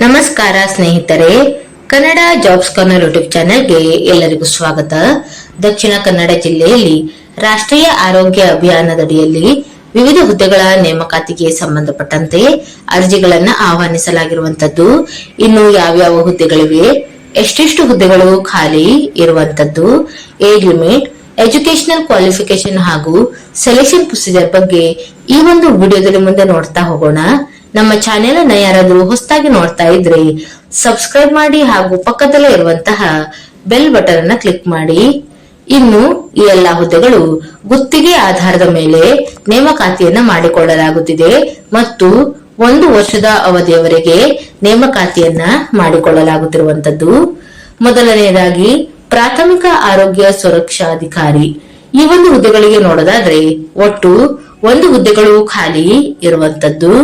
ನಮಸ್ಕಾರ ಸ್ನೇಹಿತರೆ, Kannada jobs corner YouTube ಚಾನೆಲ್ಗೆ ಎಲ್ಲರಿಗೂ ಸ್ವಾಗತ. ದಕ್ಷಿಣ ಕನ್ನಡ ಜಿಲ್ಲೆಯಲ್ಲಿ ರಾಷ್ಟ್ರೀಯ ಆರೋಗ್ಯ ಅಭಿಯಾನದಡಿಯಲ್ಲಿ ವಿವಿಧ ಹುದ್ದೆಗಳ ನೇಮಕಾತಿಗೆ ಸಂಬಂಧಪಟ್ಟಂತೆ ಅರ್ಜಿಗಳನ್ನ ಆಹ್ವಾನಿಸಲಾಗಿರುವಂತದ್ದು. ಇನ್ನು ಯಾವ್ಯಾವ ಹುದ್ದೆಗಳಿವೆ, ಎಷ್ಟೆಷ್ಟು ಹುದ್ದೆಗಳು ಖಾಲಿ ಇರುವಂತದ್ದು, ಏಜ್ ಲಿಮಿಟ್, ಎಜುಕೇಶನಲ್ ಕ್ವಾಲಿಫಿಕೇಶನ್ ಹಾಗೂ ಸೆಲೆಕ್ಷನ್ ಪ್ರೊಸೀಜರ್ ಬಗ್ಗೆ ಈ ಒಂದು ವಿಡಿಯೋದಲ್ಲಿ ಮುಂದೆ ನೋಡ್ತಾ ಹೋಗೋಣ. ನಮ್ಮ ಚಾನೆಲ್ ಅನ್ನ ಯಾರಾದ್ರೂ ಹೊಸದಾಗಿ ನೋಡ್ತಾ ಇದ್ರೆ ಸಬ್ಸ್ಕ್ರೈಬ್ ಮಾಡಿ ಹಾಗೂ ಪಕ್ಕದಲ್ಲೇ ಇರುವಂತಹ ಬೆಲ್ ಬಟನ್ ಅನ್ನ ಕ್ಲಿಕ್ ಮಾಡಿ. ಇನ್ನು ಈ ಎಲ್ಲಾ ಹುದ್ದೆಗಳು ಗುತ್ತಿಗೆ ಆಧಾರದ ಮೇಲೆ ನೇಮಕಾತಿಯನ್ನ ಮಾಡಿಕೊಳ್ಳಲಾಗುತ್ತಿದೆ ಮತ್ತು 1 ವರ್ಷದ ಅವಧಿಯವರೆಗೆ ನೇಮಕಾತಿಯನ್ನ ಮಾಡಿಕೊಳ್ಳಲಾಗುತ್ತಿರುವಂತದ್ದು. ಮೊದಲನೆಯದಾಗಿ ಪ್ರಾಥಮಿಕ ಆರೋಗ್ಯ ಸುರಕ್ಷಾಧಿಕಾರಿ. ಈ ಒಂದು ಹುದ್ದೆಗಳಿಗೆ ನೋಡೋದಾದ್ರೆ ಒಟ್ಟು 1 ಹುದ್ದೆಗಳು ಖಾಲಿ ಇರುವಂತದ್ದು.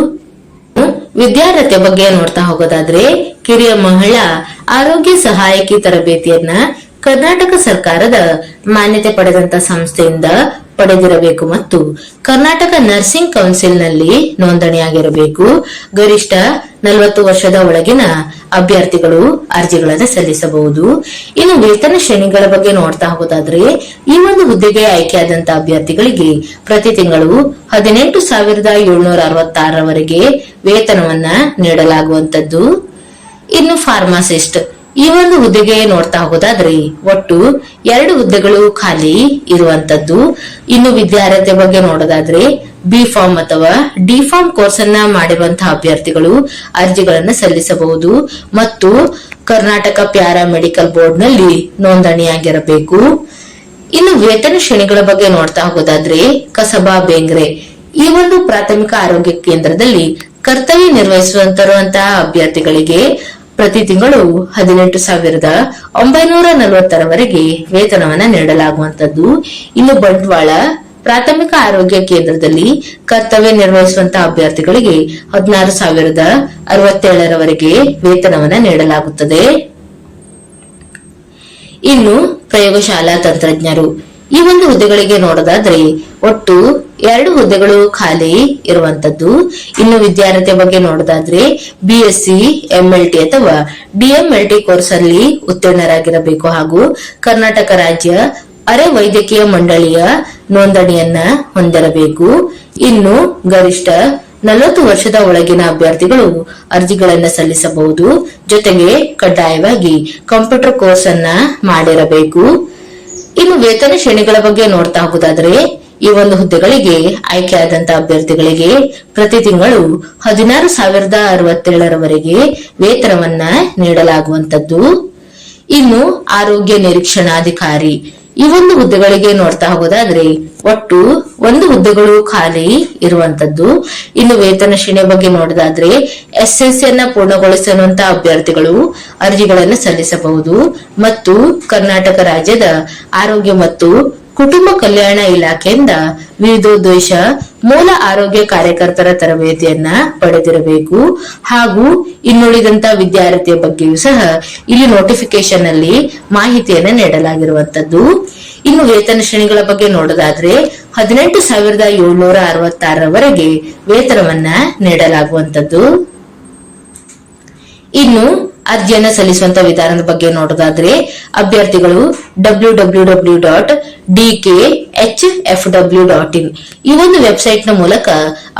ವಿದ್ಯಾರ್ಥಿಯ ಬಗ್ಗೆ ನೋಡ್ತಾ ಹೋಗೋದಾದ್ರೆ ಕಿರಿಯ ಮಹಿಳಾ ಆರೋಗ್ಯ ಸಹಾಯಕಿ ತರಬೇತಿಯನ್ನ ಕರ್ನಾಟಕ ಸರ್ಕಾರದ ಮಾನ್ಯತೆ ಪಡೆದಂತ ಸಂಸ್ಥೆಯಿಂದ ಪಡೆದಿರಬೇಕು ಮತ್ತು ಕರ್ನಾಟಕ ನರ್ಸಿಂಗ್ ಕೌನ್ಸಿಲ್ ನಲ್ಲಿ ನೋಂದಣಿಯಾಗಿರಬೇಕು. ಗರಿಷ್ಠ 40 ವರ್ಷದ ಒಳಗಿನ ಅಭ್ಯರ್ಥಿಗಳು ಅರ್ಜಿಗಳನ್ನು ಸಲ್ಲಿಸಬಹುದು. ಇನ್ನು ವೇತನ ಶ್ರೇಣಿಗಳ ಬಗ್ಗೆ ನೋಡ್ತಾ ಹೋಗೋದಾದ್ರೆ ಈ ಒಂದು ಹುದ್ದೆಗೆ ಆಯ್ಕೆಯಾದಂತ ಅಭ್ಯರ್ಥಿಗಳಿಗೆ ಪ್ರತಿ ತಿಂಗಳು 18,766 ರವರೆಗೆ ವೇತನವನ್ನ ನೀಡಲಾಗುವಂತದ್ದು. ಇನ್ನು ಫಾರ್ಮಾಸಿಸ್ಟ್ ಈ ಒಂದು ಹುದ್ದೆಗೆ ನೋಡ್ತಾ ಹೋಗೋದಾದ್ರೆ ಒಟ್ಟು 2 ಹುದ್ದೆಗಳು ಖಾಲಿ ಇರುವಂತದ್ದು. ಇನ್ನು ವಿದ್ಯಾರ್ಥಿ ಬಗ್ಗೆ ನೋಡೋದಾದ್ರೆ ಬಿ ಫಾರ್ಮ್ ಅಥವಾ ಡಿ ಫಾರ್ಮ್ ಕೋರ್ಸ್ ಅನ್ನ ಮಾಡಿರುವಂತಹ ಅಭ್ಯರ್ಥಿಗಳು ಅರ್ಜಿಗಳನ್ನ ಸಲ್ಲಿಸಬಹುದು ಮತ್ತು ಕರ್ನಾಟಕ ಪ್ಯಾರಾ ಮೆಡಿಕಲ್ ಬೋರ್ಡ್ ನಲ್ಲಿ ನೋಂದಣಿಯಾಗಿರಬೇಕು. ಇನ್ನು ವೇತನ ಶ್ರೇಣಿಗಳ ಬಗ್ಗೆ ನೋಡ್ತಾ ಹೋಗೋದಾದ್ರೆ ಕಸಬಾ ಬೇಂದ್ರೆ ಈ ಒಂದು ಪ್ರಾಥಮಿಕ ಆರೋಗ್ಯ ಕೇಂದ್ರದಲ್ಲಿ ಕರ್ತವ್ಯ ನಿರ್ವಹಿಸುವಂತಹ ಅಭ್ಯರ್ಥಿಗಳಿಗೆ ಪ್ರತಿ ತಿಂಗಳು 18,940 ರವರೆಗೆ ವೇತನವನ್ನ ನೀಡಲಾಗುವಂತದ್ದು. ಇನ್ನು ಬಂಟ್ವಾಳ ಪ್ರಾಥಮಿಕ ಆರೋಗ್ಯ ಕೇಂದ್ರದಲ್ಲಿ ಕರ್ತವ್ಯ ನಿರ್ವಹಿಸುವಂತಹ ಅಭ್ಯರ್ಥಿಗಳಿಗೆ 16,067 ರವರೆಗೆ ವೇತನವನ್ನ ನೀಡಲಾಗುತ್ತದೆ. ಇನ್ನು ಪ್ರಯೋಗಶಾಲಾ ತಂತ್ರಜ್ಞರು ಈ ಒಂದು ಹುದ್ದೆಗಳಿಗೆ ನೋಡೋದಾದ್ರೆ ಒಟ್ಟು 2 ಹುದ್ದೆಗಳು ಖಾಲಿ ಇರುವಂತದ್ದು. ಇನ್ನು ವಿದ್ಯಾರ್ಥಿಯ ಬಗ್ಗೆ ನೋಡೋದಾದ್ರೆ ಬಿಎಸ್ಸಿ ಎಂಎಲ್ಟಿ ಅಥವಾ ಡಿಎಂಎಲ್ಟಿ ಕೋರ್ಸ್ ಅಲ್ಲಿ ಉತ್ತೀರ್ಣರಾಗಿರಬೇಕು ಹಾಗೂ ಕರ್ನಾಟಕ ರಾಜ್ಯ ಅರೆ ವೈದ್ಯಕೀಯ ಮಂಡಳಿಯ ನೋಂದಣಿಯನ್ನ ಹೊಂದಿರಬೇಕು. ಇನ್ನು ಗರಿಷ್ಠ 40 ವರ್ಷದ ಒಳಗಿನ ಅಭ್ಯರ್ಥಿಗಳು ಅರ್ಜಿಗಳನ್ನ ಸಲ್ಲಿಸಬಹುದು. ಜೊತೆಗೆ ಕಡ್ಡಾಯವಾಗಿ ಕಂಪ್ಯೂಟರ್ ಕೋರ್ಸ್ ಅನ್ನ ಮಾಡಿರಬೇಕು. ಇನ್ನು ವೇತನ ಶ್ರೇಣಿಗಳ ಬಗ್ಗೆ ನೋಡ್ತಾ ಹೋಗೋದಾದ್ರೆ ಈ ಒಂದು ಹುದ್ದೆಗಳಿಗೆ ಆಯ್ಕೆಯಾದಂತ ಅಭ್ಯರ್ಥಿಗಳಿಗೆ ಪ್ರತಿ ತಿಂಗಳು 16,067 ರವರೆಗೆ ವೇತನವನ್ನ ನೀಡಲಾಗುವಂತದ್ದು. ಇನ್ನು ಆರೋಗ್ಯ ನಿರೀಕ್ಷಣಾಧಿಕಾರಿ ಈ ಒಂದು ಹುದ್ದೆಗಳಿಗೆ ನೋಡ್ತಾ ಹೋಗೋದಾದ್ರೆ ಒಟ್ಟು 1 ಹುದ್ದೆಗಳು ಖಾಲಿ ಇರುವಂತದ್ದು. ಇನ್ನು ವೇತನ ಶ್ರೇಣಿ ಬಗ್ಗೆ ನೋಡೋದಾದ್ರೆ ಎಸ್ಎಸ್ಸಿ ಅನ್ನ ಪೂರ್ಣಗೊಳಿಸಿರುವಂತಹ ಅಭ್ಯರ್ಥಿಗಳು ಅರ್ಜಿಗಳನ್ನು ಸಲ್ಲಿಸಬಹುದು ಮತ್ತು ಕರ್ನಾಟಕ ರಾಜ್ಯದ ಆರೋಗ್ಯ ಮತ್ತು ಕುಟುಂಬ ಕಲ್ಯಾಣ ಇಲಾಖೆಯಿಂದ ವಿವಿಧೋದ್ದೇಶ ಮೂಲ ಆರೋಗ್ಯ ಕಾರ್ಯಕರ್ತರ ತರಬೇತಿಯನ್ನ ಪಡೆದಿರಬೇಕು ಹಾಗೂ ಇನ್ನುಳಿದಂತ ವಿದ್ಯಾರ್ಥಿಯ ಬಗ್ಗೆಯೂ ಸಹ ಇಲ್ಲಿ ನೋಟಿಫಿಕೇಶನ್ ಅಲ್ಲಿ ಮಾಹಿತಿಯನ್ನ ನೀಡಲಾಗಿರುವಂತದ್ದು. ಇನ್ನು ವೇತನ ಶ್ರೇಣಿಗಳ ಬಗ್ಗೆ ನೋಡೋದಾದ್ರೆ 18,766 ರವರೆಗೆ ವೇತನವನ್ನ ನೀಡಲಾಗುವಂತದ್ದು. ಇನ್ನು ಅರ್ಜಿಯನ್ನ ಸಲ್ಲಿಸುವಂತ ವಿಧಾನದ ಬಗ್ಗೆ ನೋಡೋದಾದ್ರೆ ಅಭ್ಯರ್ಥಿಗಳು www.dkhfw.in ಈ ಒಂದು ವೆಬ್ಸೈಟ್ ನ ಮೂಲಕ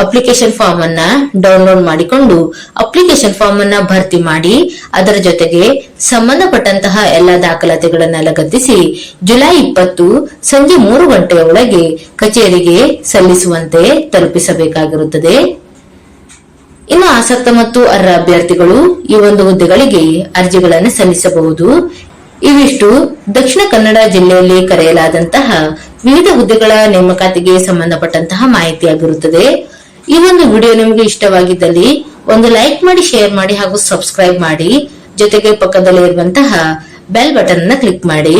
ಅಪ್ಲಿಕೇಶನ್ ಫಾರ್ಮ್ ಅನ್ನ ಡೌನ್ಲೋಡ್ ಮಾಡಿಕೊಂಡು ಅಪ್ಲಿಕೇಶನ್ ಫಾರ್ಮ್ ಅನ್ನ ಭರ್ತಿ ಮಾಡಿ ಅದರ ಜೊತೆಗೆ ಸಂಬಂಧಪಟ್ಟಂತಹ ಎಲ್ಲಾ ದಾಖಲಾತಿಗಳನ್ನ ಲಗತ್ತಿಸಿ ಜುಲೈ 20 ಸಂಜೆ 3 ಗಂಟೆಯ ಒಳಗೆ ಕಚೇರಿಗೆ ಸಲ್ಲಿಸುವಂತೆ ತಲುಪಿಸಬೇಕಾಗಿರುತ್ತದೆ. ಇನ್ನು ಆಸಕ್ತ ಮತ್ತು ಅರ್ಹ ಅಭ್ಯರ್ಥಿಗಳು ಈ ಒಂದು ಹುದ್ದೆಗಳಿಗೆ ಅರ್ಜಿಗಳನ್ನು ಸಲ್ಲಿಸಬಹುದು. ಇವಿಷ್ಟು ದಕ್ಷಿಣ ಕನ್ನಡ ಜಿಲ್ಲೆಯಲ್ಲಿ ಕರೆಯಲಾದಂತಹ ವಿವಿಧ ಹುದ್ದೆಗಳ ನೇಮಕಾತಿಗೆ ಸಂಬಂಧಪಟ್ಟಂತಹ ಮಾಹಿತಿಯಾಗಿರುತ್ತದೆ. ಈ ಒಂದು ವಿಡಿಯೋ ನಿಮಗೆ ಇಷ್ಟವಾಗಿದ್ದಲ್ಲಿ ಒಂದು ಲೈಕ್ ಮಾಡಿ, ಶೇರ್ ಮಾಡಿ ಹಾಗೂ ಸಬ್ಸ್ಕ್ರೈಬ್ ಮಾಡಿ. ಜೊತೆಗೆ ಪಕ್ಕದಲ್ಲಿ ಇರುವಂತಹ ಬೆಲ್ ಬಟನ್ ಅನ್ನ ಕ್ಲಿಕ್ ಮಾಡಿ.